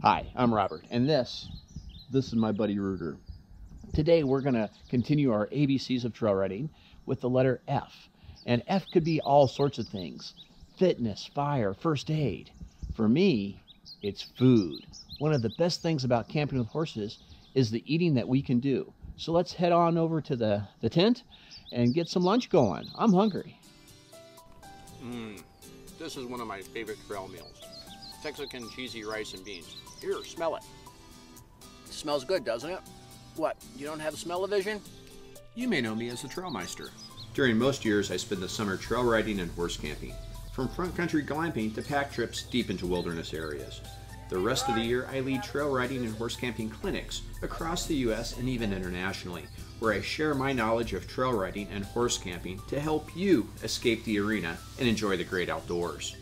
Hi, I'm Robert, and this is my buddy Ruger. Today we're going to continue our ABCs of trail riding with the letter F. And F could be all sorts of things. Fitness, fire, first aid. For me, it's food. One of the best things about camping with horses is the eating that we can do. So let's head on over to the tent and get some lunch going. I'm hungry. This is one of my favorite trail meals. Texican cheesy rice and beans. Here, smell it. It smells good, doesn't it? What, you don't have smell-o-vision? You may know me as the Trailmeister. During most years, I spend the summer trail riding and horse camping, from front country glamping to pack trips deep into wilderness areas. The rest of the year, I lead trail riding and horse camping clinics across the U.S. and even internationally, where I share my knowledge of trail riding and horse camping to help you escape the arena and enjoy the great outdoors.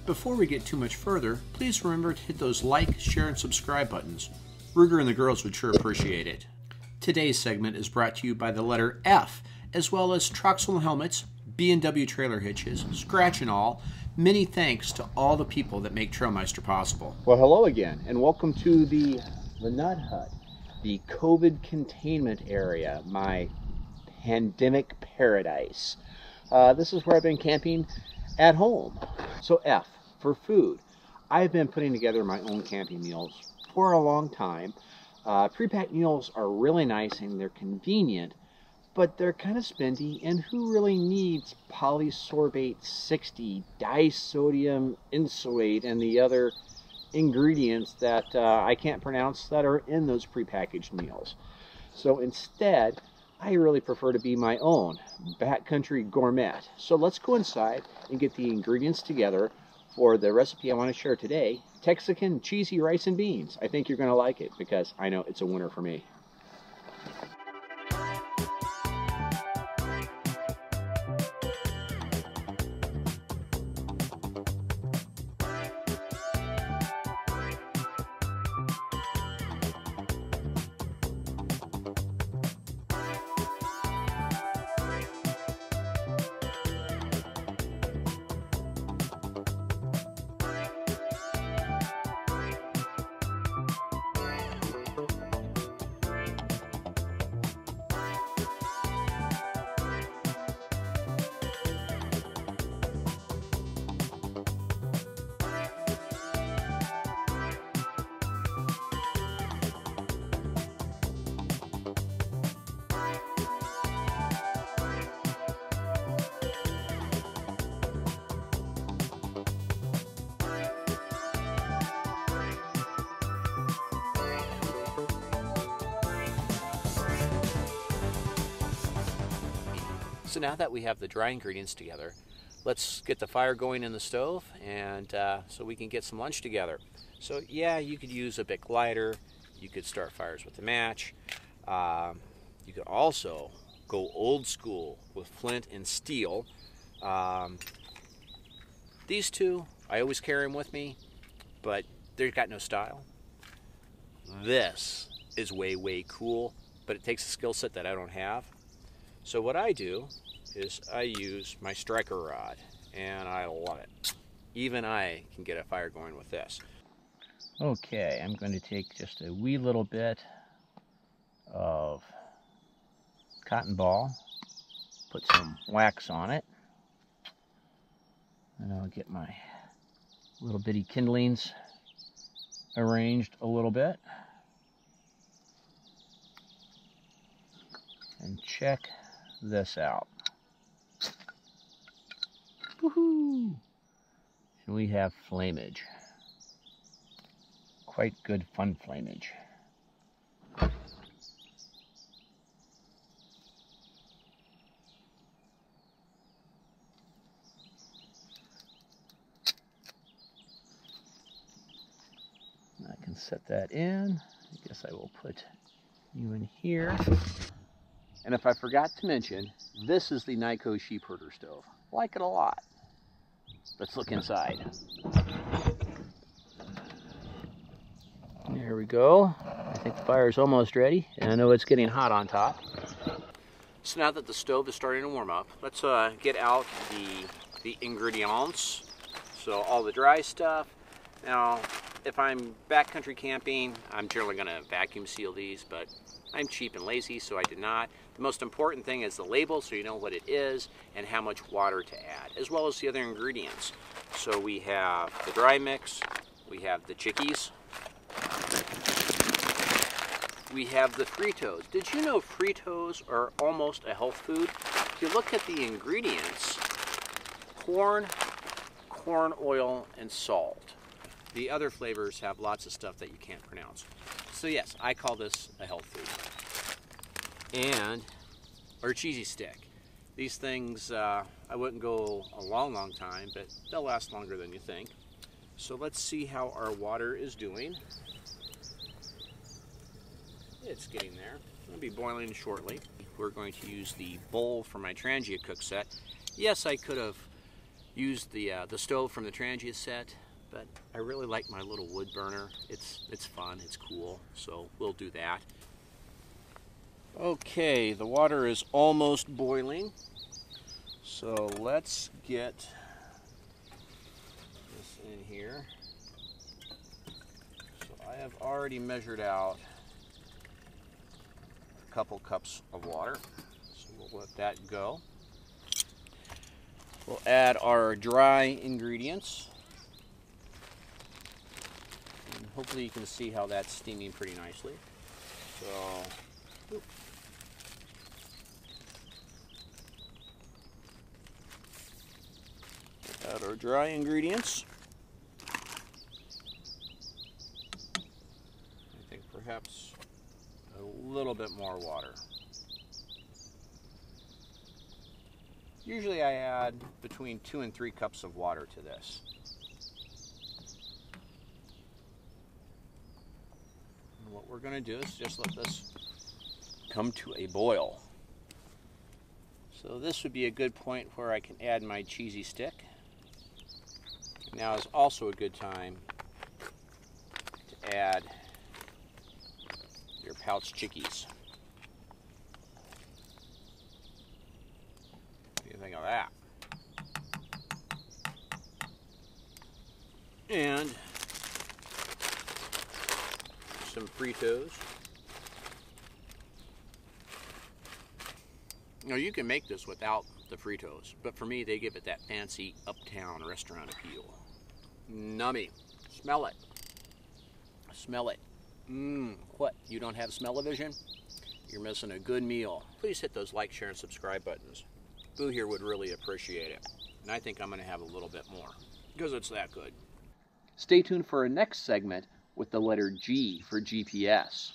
Before we get too much further, please remember to hit those like, share, and subscribe buttons. Ruger and the girls would sure appreciate it. Today's segment is brought to you by the letter F, as well as Troxel Helmets, B&W Trailer Hitches, Scratch and All. Many thanks to all the people that make Trailmeister possible. Well, hello again, and welcome to the Nut Hut, the COVID containment area, my pandemic paradise. This is where I've been camping at home. So F, for food. I've been putting together my own camping meals for a long time. Pre-packed meals are really nice and they're convenient, but they're kind of spendy, and who really needs polysorbate 60, disodium insulate, and the other ingredients that I can't pronounce that are in those prepackaged meals? So instead, I really prefer to be my own backcountry gourmet. So let's go inside and get the ingredients together for the recipe I want to share today, Texican cheesy rice and beans. I think you're going to like it because I know it's a winner for me. So now that we have the dry ingredients together, let's get the fire going in the stove, and so we can get some lunch together. So yeah, you could use a Bic lighter, you could start fires with a match, you could also go old school with flint and steel. These two, I always carry them with me, but they've got no style. This is way cool, but it takes a skill set that I don't have. So what I do is I use my striker rod, and I love it. Even I can get a fire going with this. Okay, I'm going to take just a wee little bit of cotton ball, put some wax on it, and I'll get my little bitty kindlings arranged a little bit. And check this out. Woohoo! And we have flamage. Quite good fun flamage. I can set that in. I guess I will put you in here. And if I forgot to mention, this is the Nyko sheep herder stove. Like it a lot. Let's look inside. There we go. I think the fire is almost ready, and I know it's getting hot on top. So now that the stove is starting to warm up, let's get out the ingredients. So all the dry stuff. Now, if I'm backcountry camping, I'm generally going to vacuum seal these, but I'm cheap and lazy, so I did not. The most important thing is the label, so you know what it is and how much water to add, as well as the other ingredients. So we have the dry mix, we have the chickies, we have the Fritos. Did you know Fritos are almost a health food? If you look at the ingredients, corn oil, and salt. The other flavors have lots of stuff that you can't pronounce. So yes, I call this a health food. And, or cheesy stick. These things, I wouldn't go a long time, but they'll last longer than you think. So let's see how our water is doing. It's getting there. It'll be boiling shortly. We're going to use the bowl for my Trangia cook set. Yes, I could have used the stove from the Trangia set, but I really like my little wood burner. It's fun, it's cool, so we'll do that. Okay, the water is almost boiling, so let's get this in here. So I have already measured out a couple cups of water, so we'll let that go. We'll add our dry ingredients. And hopefully you can see how that's steaming pretty nicely. So, add our dry ingredients. I think perhaps a little bit more water. Usually I add between 2 and 3 cups of water to this. And what we're going to do is just let this come to a boil. So this would be a good point where I can add my cheesy stick. Now is also a good time to add your pouch chickies. Think of that. And some Fritos. Now you can make this without the Fritos, but for me they give it that fancy uptown restaurant appeal. Nummy. Smell it. Smell it. What? You don't have smell-o-vision? You're missing a good meal. Please hit those like, share, and subscribe buttons. Boo here would really appreciate it. And I think I'm going to have a little bit more because it's that good. Stay tuned for our next segment with the letter G for GPS.